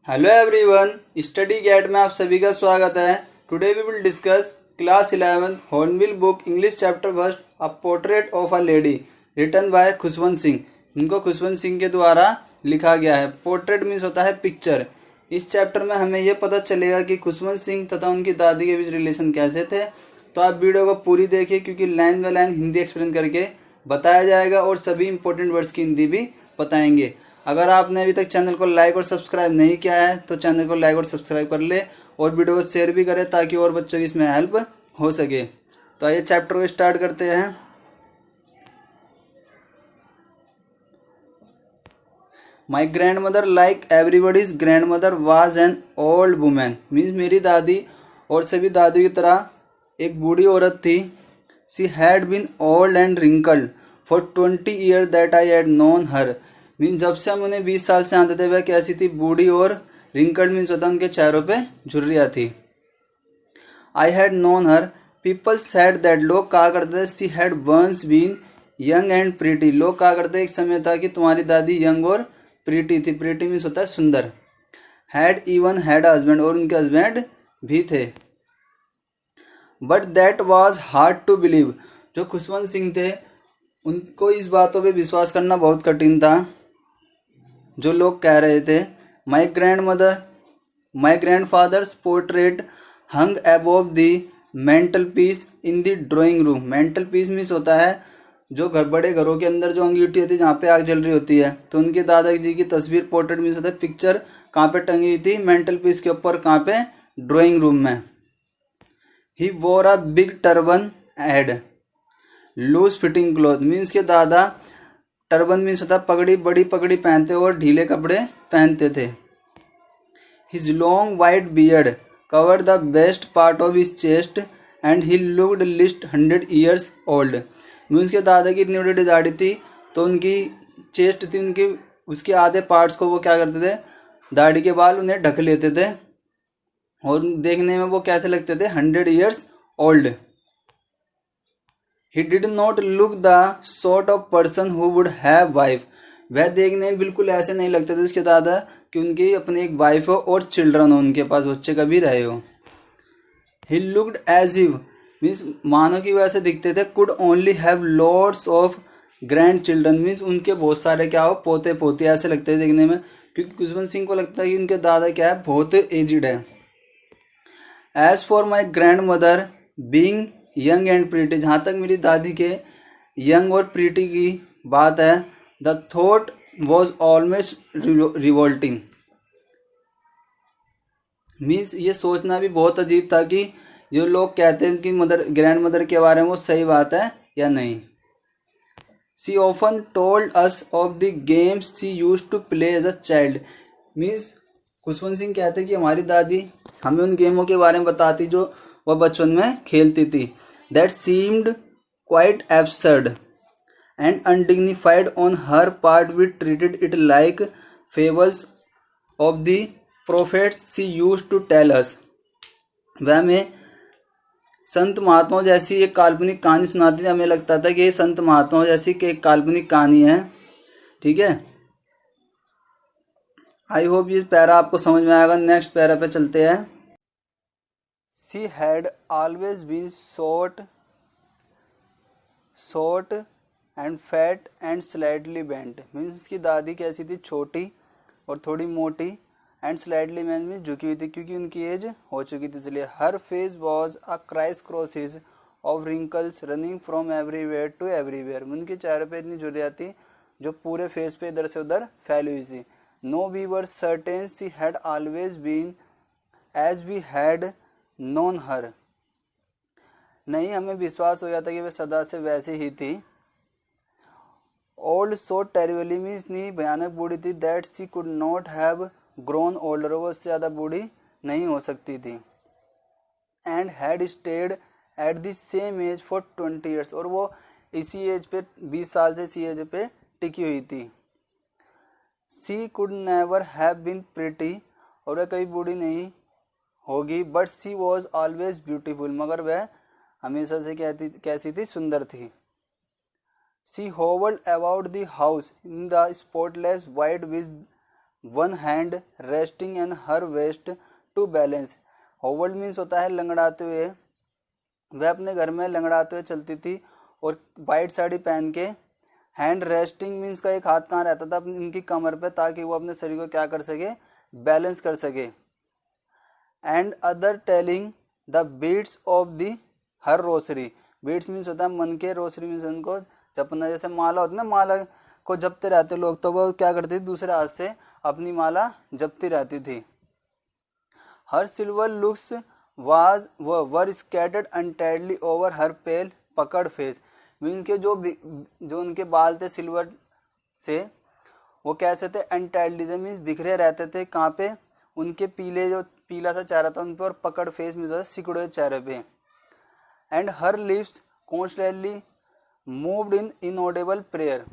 Hello everyone, study gate में आप सभी का स्वागत है। Today we will discuss class 11th hornbill book English chapter first a portrait of a lady written by Khushwant Singh. इनको खुशवंत सिंह के द्वारा लिखा गया है। पोर्ट्रेट मीन्स होता है पिक्चर। इस चैप्टर में हमें यह पता चलेगा कि खुशवंत सिंह तथा उनकी दादी के बीच रिलेशन कैसे थे। तो आप वीडियो को पूरी देखिए क्योंकि line by line Hindi explain करके बताया जाएगा और सभी इंपॉर्टेंट वर्ड्स की हिंदी भी बताएंगे। अगर आपने अभी तक चैनल को लाइक और सब्सक्राइब नहीं किया है तो चैनल को लाइक और सब्सक्राइब कर ले और वीडियो को शेयर भी करें ताकि और बच्चों की इसमें हेल्प हो सके। तो आइए चैप्टर को स्टार्ट करते हैं। My grand mother like everybody's grand mother was an old women. Means मेरी दादी और सभी दादियों की तरह एक बूढ़ी औरत थी। She had been old and wrinkled for 20 year that I had known her. Means जब से हम उन्हें 20 साल से जानते थे वह कैसी थी, बूढ़ी और रिंकल्ड मीन्स होता उनके चेहरों पे झुर्रियाँ थी। I had known her people said that, लोग कहा करते थे she had once been young and pretty. लोग कहा करते एक समय था कि तुम्हारी दादी यंग और प्रीटी थी। प्रीटी मीन्स होता है सुंदर। हैड इवन हैड हस्बैंड, और उनके हस्बैंड भी थे। But that was hard to believe, जो खुशवंत सिंह थे उनको इस बातों पे विश्वास करना बहुत कठिन था जो लोग कह रहे थे। My grandfather's portrait hung above the mantel piece in the drawing room. Mantel piece means होता है जो बड़े घरों के अंदर जो अंगीठी होती है जहाँ पे आग जल रही होती है। तो उनके दादाजी की तस्वीर पोर्ट्रेट मीन्स होता है पिक्चर कहाँ पे टंगी हुई थी, मेंटल पीस के ऊपर, कहाँ पे, ड्राइंग रूम में। He wore a big turban and loose fitting cloth. Means के दादा टर्बन मीन्स होता है पगड़ी, बड़ी पगड़ी पहनते और ढीले कपड़े पहनते थे। His long white beard cover the best part of his chest and he looked list 100 years old. Means के दादा की इतनी बड़ी दाढ़ी थी तो उनकी चेस्ट थी, उनकी उसके आधे पार्ट्स को वो क्या करते थे, दाढ़ी के बाल उन्हें ढक लेते थे और देखने में वो कैसे लगते थे, 100 years old. He did not look the sort of person who would have wife। वह देखने में बिल्कुल ऐसे नहीं लगते थे उसके दादा कि उनकी अपनी एक वाइफ हो और चिल्ड्रन हो, उनके पास बच्चे कभी रहे हो। He looked as if means मानो की वैसे दिखते थे। could only have lots of grandchildren means उनके बहुत सारे क्या हो, पोते पोते ऐसे लगते थे देखने में, क्योंकि खुशवंत सिंह को लगता है कि उनके दादा क्या है, बहुत एजिड है। As for my grandmother being young and pretty, जहाँ तक मेरी दादी के यंग और प्रीटी की बात है, the thought was almost revolting. Means ये सोचना भी बहुत अजीब था कि जो लोग कहते हैं कि ग्रैंड मदर के बारे में वो सही बात है या नहीं। She often told us of the games she used to play as a child. Means Khushwant Singh कहते कि हमारी दादी हमें उन गेमों के बारे में बताती जो वह बचपन में खेलती थी। That seemed quite absurd and undignified on her part, we treated it like fables of the prophets she used to tell us. वह हमें संत महात्माओं जैसी एक काल्पनिक कहानी सुनाती थी। हमें लगता था कि ये संत महात्माओं जैसी एक काल्पनिक कहानी है। ठीक है, आई होप ये पैरा आपको समझ में आएगा। नेक्स्ट पैरा पे चलते हैं। She had always been short and fat and slightly bent. Means की दादी कैसी थी, छोटी और थोड़ी मोटी, एंड स्लाइटली मीन्स झुकी हुई थी क्योंकि उनकी एज हो चुकी थी इसलिए। Her face was a criss crosses of wrinkles running from everywhere to everywhere. उनके चेहरे पे इतनी झुर्रियाँ थी जो पूरे फेस पे इधर से उधर फैली हुई थी। No we were certain she had always been as we had known her. नहीं, हमें विश्वास हो गया था कि वह सदा से वैसे ही थी। ओल्ड सो टेरिबली मीन्स इतनी भयानक बूढ़ी थी that she could not have grown older, वो उससे ज़्यादा बूढ़ी नहीं हो सकती थी। And had stayed at the same age for 20 years, और वो इसी एज पे 20 साल से इसी एज पे टिकी हुई थी। She could never have been pretty, और वह कभी बूढ़ी नहीं होगी। But she was always beautiful, मगर वह हमेशा से कैसी थी, सुंदर थी। She hovered about the house in the spotless white with one hand resting on her waist to balance. Hovered means होता है लंगड़ाते हुए, वह अपने घर में लंगड़ाते हुए चलती थी और वाइट साड़ी पहन के। हैंड रेस्टिंग मीन्स का एक हाथ कहाँ रहता था अपनी उनकी कमर पे, ताकि वो अपने शरीर को क्या कर सके, बैलेंस कर सके। And other telling the beads of the her rosary. Beads means होता है मन के, रोसरी मीन्स उनको जपना, जैसे माला होती है ना, माला को जपते रहते लोग, तो वो क्या करती थी दूसरे हाथ से अपनी माला जपती रहती थी। Her silver locks was were scattered untidily over her pale puckered face. Means के जो उनके बाल थे सिल्वर से, वो कैसे थे, अनटाइडली थे मीन्स बिखरे रहते थे। कहाँ पे, उनके पीले जो पीला सा चेहरा था उन पर, और पकड़ फेस मीन्स सिकुड़े चेहरे पे। And her lips constantly moved in inaudible prayer.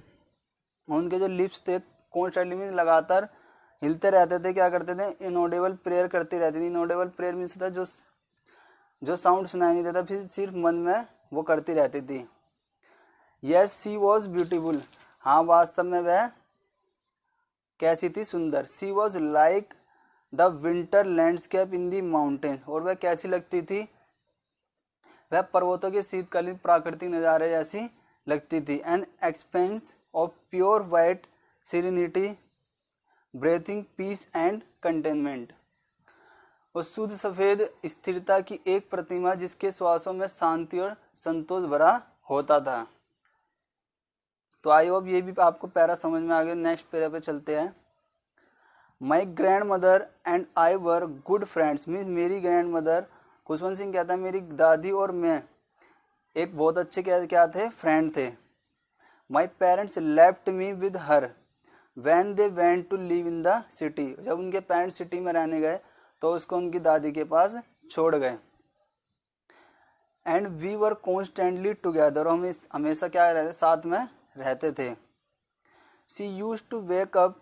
उनके जो लिप्स थे कॉन्स्टेंटली मीन्स लगातार हिलते रहते थे, क्या करते थे, इनऑडिबल प्रेयर करती रहती थी। इनऑडिबल प्रेयर मीन्स था जो साउंड सुनाई नहीं देता, फिर सिर्फ मन में वो करती रहती थी। यस सी वॉज ब्यूटीफुल, हाँ वास्तव में वह कैसी थी, सुंदर। She was like the winter landscape in the mountain, और वह कैसी लगती थी, वह पर्वतों के शीतकालीन प्राकृतिक नज़ारे जैसी लगती थी। An expanse of pure white serenity breathing peace and contentment. उस शुद्ध सफेद स्थिरता की एक प्रतिमा जिसके श्वासों में शांति और संतोष भरा होता था। तो आई होप ये भी आपको पैरा समझ में आ गया। नेक्स्ट पैरा पे चलते हैं। My grand mother and I were good friends, means मेरी ग्रैंड मदर, खुशवंत सिंह कहता है मेरी दादी और मैं एक बहुत अच्छे क्या थे, फ्रेंड थे। My parents left me with her when they went to live in the city, जब उनके पेरेंट्स सिटी में रहने गए तो उसको उनकी दादी के पास छोड़ गए। And we were constantly together, हम हमेशा क्या रहते, साथ में रहते थे। She used to wake up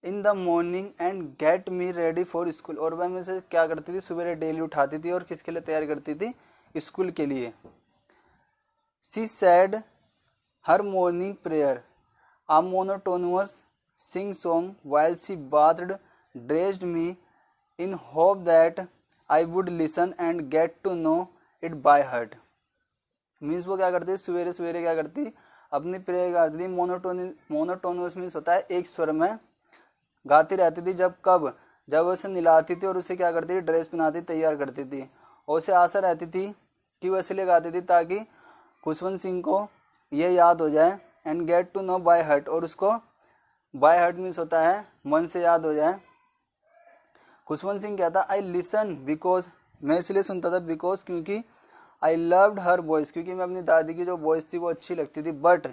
in the morning and get me ready for school, और वह मुझे क्या करती थी, सवेरे डेली उठाती थी और किसके लिए तैयार करती थी, स्कूल के लिए। She said her morning prayer a monotonous sing song while she bathed dressed me in hope that I would listen and get to know it by heart। Means वो क्या करती, सवेरे सवेरे क्या करती, अपनी प्रेयर करती थी। मोनोटोनस मीन्स होता है एक स्वर में गाती रहती थी। जब उसे नहलाती थी और उसे क्या करती थी, ड्रेस पहनाती तैयार करती थी, और उसे आशा रहती थी कि वो इसलिए गाती थी ताकि खुशवंत सिंह को ये याद हो जाए। And get to know by heart, और उसको बाय हार्ट मीन्स होता है मन से याद हो जाए। खुशवंत सिंह कहता आई लिसन बिकॉज, मैं इसलिए सुनता था बिकॉज क्योंकि आई लव्ड हर वॉइस, क्योंकि मैं अपनी दादी की जो वॉइस थी वो अच्छी लगती थी। But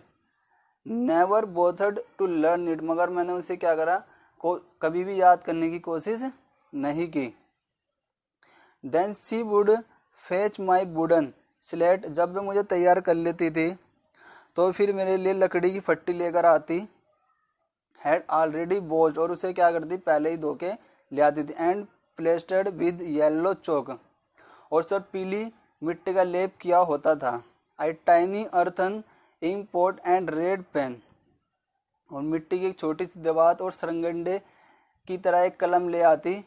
never bothered to learn it, मगर मैंने उसे क्या करा, कभी भी याद करने की कोशिश नहीं की। Then she would fetch my wooden slate, जब वे मुझे तैयार कर लेती थी तो फिर मेरे लिए लकड़ी की फट्टी लेकर आती। हैड ऑलरेडी वॉश्ड, और उसे क्या करती, पहले ही धो के ले आती थी। And plastered with yellow chalk, और सब पीली मिट्टी का लेप किया होता था। I tiny earthen ink pot and red pen, और मिट्टी की एक छोटी सी दवात और सरंगंडे की तरह एक कलम ले आती।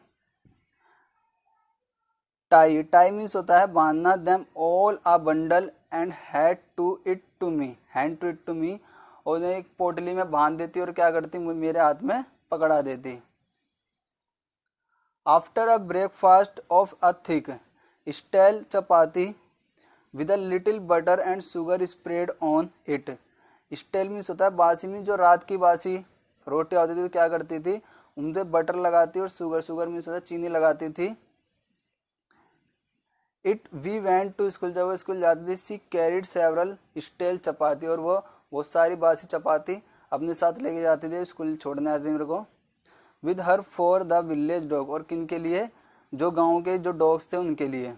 टाई मीन्स होता है बांधना। Them all a bundle and hand to it to me, और उन्हें एक पोटली में बांध देती और क्या करती, मेरे हाथ में पकड़ा देती। After a breakfast of a thick stale chapati with a little butter and sugar spread on it. Stale means होता है बासी, मीन्स जो रात की बासी रोटी होती थी वो क्या करती थी, उनपे बटर लगाती और शुगर मीन्स होता है चीनी लगाती थी। It we went to school, जब वो स्कूल जाती थी। She carried several stale chapati, और वो बहुत सारी बासी चपाती अपने साथ लेके जाती थी, स्कूल छोड़ने आती थी मेरे को। With her for the village dog, और किन के लिए, जो गांव के जो डॉग्स थे उनके लिए।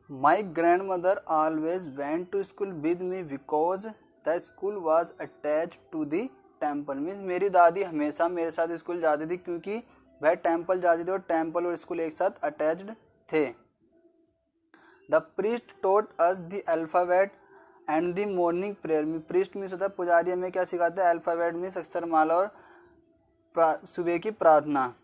My grandmother always went to school with me because the school was attach to the temple, means मेरी दादी हमेशा मेरे साथ स्कूल जाती थी क्योंकि वह टेम्पल जाती थी और टेम्पल और स्कूल एक साथ अटैच्ड थे। The priest taught us the alphabet and the morning prayer में प्रीस्ट मीन्स होता है पुजारी, हमें क्या सिखाते हैं, अल्फाबेट मीन्स अक्षरमाला और सुबह की प्रार्थना।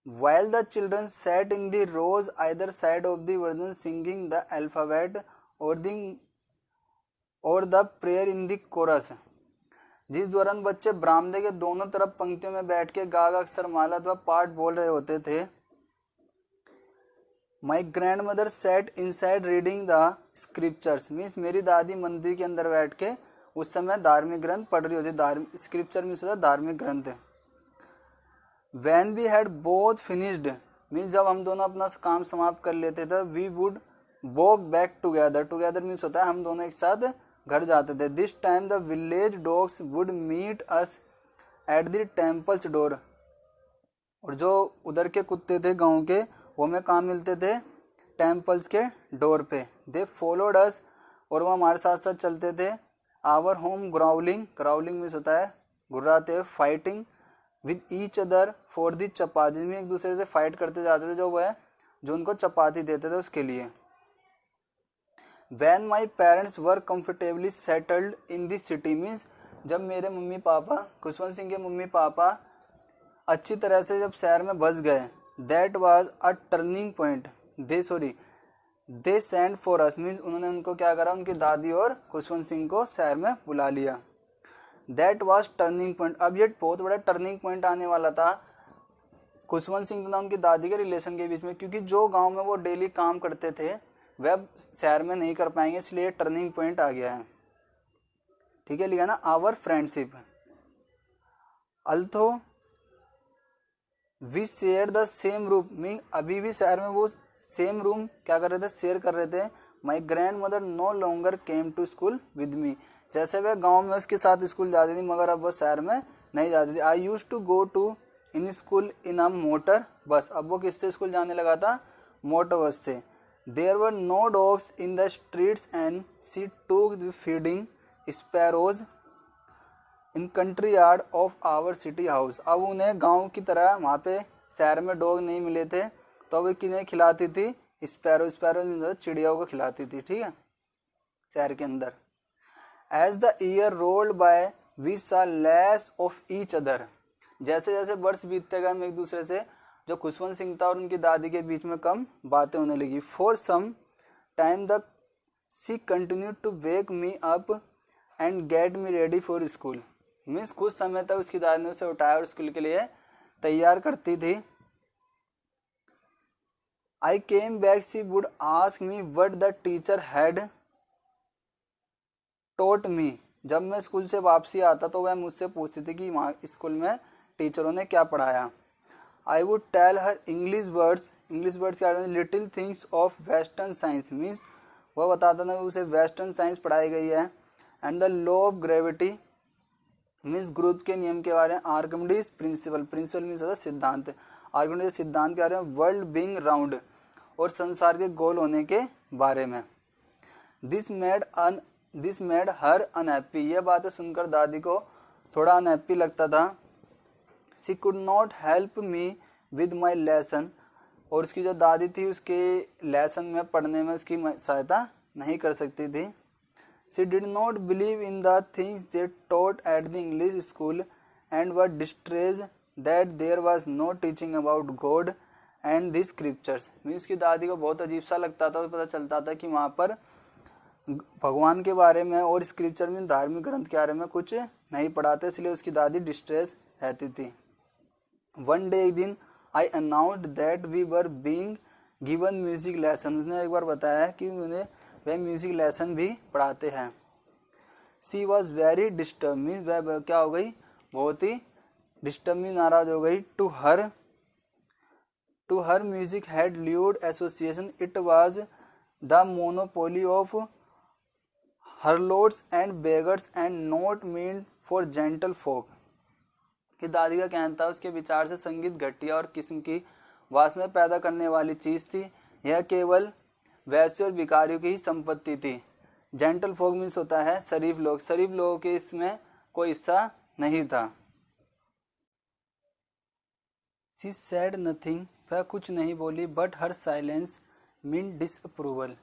While the children sat in the rows either side of the version singing the alphabet or the prayer in the chorus, जिस दौरान बच्चे बरामदे के दोनों तरफ पंक्तियों में बैठ के गागा अक्षरमाला अथवा पाठ बोल रहे होते थे। My grand mother said inside reading the scriptures means मेरी दादी मंदिर के अंदर बैठ के उस समय धार्मिक ग्रंथ पढ़ रही होती। धार्मिक स्क्रिप्चर मीन्स होता धार्मिक ग्रंथ। When we had both finished means जब हम दोनों अपना काम समाप्त कर लेते थे, we would walk back together, together means होता है हम दोनों एक साथ घर जाते थे। This time the village dogs would meet us at the temple's door, और जो उधर के कुत्ते थे गांव के वो हमें कहाँ मिलते थे, टेम्पल्स के डोर पे। दे फॉलोड अस, और वो हमारे साथ साथ चलते थे। Our home growling, growling means होता है घुर्राते हुए। Fighting with each other for the chapati, में एक दूसरे से फाइट करते जाते थे, जो वो है जो उनको चपाती देते थे उसके लिए। When my parents were comfortably settled in the city means जब मेरे मम्मी पापा, खुशवंत सिंह के मम्मी पापा अच्छी तरह से जब शहर में बस गए, that was a turning point. They send for us means उन्होंने उनको क्या करा, उनकी दादी और खुशवंत सिंह को शहर में बुला लिया। दैट वाज टर्निंग पॉइंट, अब ये बहुत बड़ा टर्निंग पॉइंट आने वाला था खुशवंत सिंह तथा उनकी दादी के रिलेशन के बीच में, क्योंकि जो गांव में वो डेली काम करते थे वह अब शहर में नहीं कर पाएंगे, इसलिए टर्निंग पॉइंट आ गया है। ठीक है, लिखा ना our friendship. Although we share the same room mean अभी भी शहर में वो सेम रूम क्या कर रहे थे, शेयर कर रहे थे। My grandmother no longer came to school with me, जैसे वह गांव में उसके साथ स्कूल जाती थी मगर अब वो शहर में नहीं जाती थी। I used to go to in school in a motor bus, अब वो किससे स्कूल जाने लगा था, मोटर बस से। There were no dogs in the streets and she took feeding sparrows in country yard of our city house. अब उन्हें गांव की तरह वहाँ पे शहर में डॉग नहीं मिले थे, तो वे किन्हें खिलाती थी, स्पैरो, स्पैरो चिड़ियाओं को खिलाती थी। ठीक है, शहर के अंदर। As the year rolled by we saw less of each other, जैसे जैसे वर्ष बीतते गए हम एक दूसरे से, जो खुशवंत सिंह था और उनकी दादी के बीच में कम बातें होने लगी। For some time the she continue to wake me up and get me ready for school means कुछ समय तक उसकी दादी ने उसे उठाया और स्कूल के लिए तैयार करती थी। I came back she would ask me what the teacher had taught me, जब मैं स्कूल से वापसी आता तो वह मुझसे पूछती थी कि वहाँ स्कूल में टीचरों ने क्या पढ़ाया। I would tell her English words क्या, little things of western science means वह बताता था उसे वेस्टर्न साइंस पढ़ाई गई है। And the law of gravity means गुरुत्व के नियम के बारे में। आर्किमिडीज प्रिंसिपल, प्रिंसिपल मीन्स होता है सिद्धांत, आर्किमिडीज सिद्धांत के बारे में। वर्ल्ड बीइंग राउंड और संसार के गोल होने के बारे में। दिस मेड हर अनहैप्पी, यह बातें सुनकर दादी को थोड़ा अनहैप्पी लगता था। She could not help me with my lesson, और उसकी जो दादी थी उसके लेसन में पढ़ने में उसकी सहायता नहीं कर सकती थी। She did not believe in the things they taught at the English school and was distressed that there was no teaching about God and the scriptures। Means उसकी दादी को बहुत अजीब सा लगता था, पता चलता था कि वहाँ पर भगवान के बारे में और स्क्रिप्चर में धार्मिक ग्रंथ के बारे में कुछ नहीं पढ़ाते, इसलिए उसकी दादी डिस्ट्रेस रहती थी। वन डे एक दिन I announced that we were being given music lesson, उसने एक बार बताया कि उन्हें वह म्यूजिक लेसन भी पढ़ाते हैं। सी वॉज वेरी डिस्टर्ब मीन्स वह क्या हो गई, बहुत ही डिस्टर्ब मीन नाराज हो गई। To her music had lewd association, it was the monopoly of harlots and beggars and not meant for gentlefolk. कि दादी का कहना था उसके विचार से संगीत घटिया और किस्म की वासना पैदा करने वाली चीज थी, यह केवल वैश्य और भिखारियों की ही संपत्ति थी। जेंटल फोक मीन्स होता है शरीफ लोग, शरीफ लोगों के इसमें कोई हिस्सा नहीं था। शी सेड नथिंग, वह कुछ नहीं बोली, but her silence mean disapproval,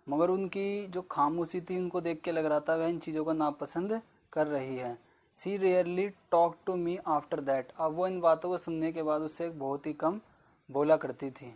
मगर उनकी जो खामोशी थी उनको देख के लग रहा था वह इन चीज़ों को नापसंद कर रही है। She rarely talk to me after that. अब वो इन बातों को सुनने के बाद उससे बहुत ही कम बोला करती थी।